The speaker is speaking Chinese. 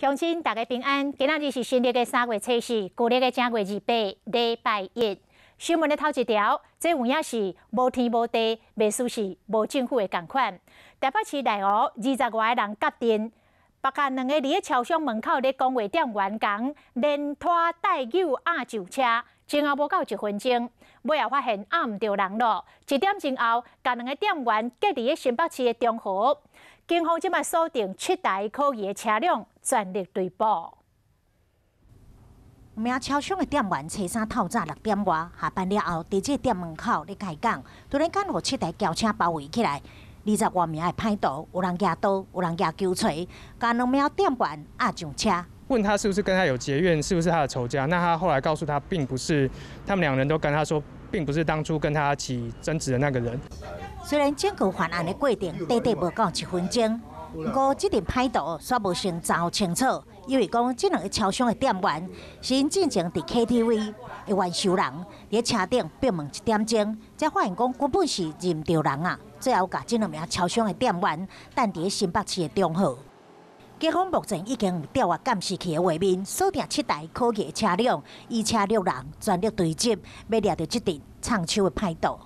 乡亲大家平安，今仔日是新历的3月初4，旧历的正月28，礼拜一。新闻的头一条，这有影是无天无地，袂输是无政府的共款。台北市内20外个人决定，北甲2个伫咧超商门口咧讲话店员工连拖带诱压上车，前后无到1分钟，尾后发现压唔着人咯。1点钟后，甲2个店员隔伫咧新北市的中和。 警方即马锁定7台可疑的车辆，全力追捕。名超商的店员初三透早6点外下班了后，伫这店门口咧开讲，突然间有7台轿车包围起来，20外名的歹徒，有人举刀，有人举钩锤，甲2名店员压上车。问他是不是跟他有结怨，是不是他的仇家？那他后来告诉他，并不是，他们2人都跟他说，并不是当初跟他起争执的那个人。 虽然整个犯案的过程短短无到1分钟，不过这阵歹徒却无先查好清楚，因为讲这2个超商的店员是因进前伫 KTV 的元收人，伫车顶闭门1点钟，才发现讲根本是认唔到人啊。最后甲这2名超商的店员等伫新北市的中和。警方目前已经有调阅监视器的画面，锁定7台可疑的车辆，以车6人，全力追击，要抓到这阵藏手的歹徒。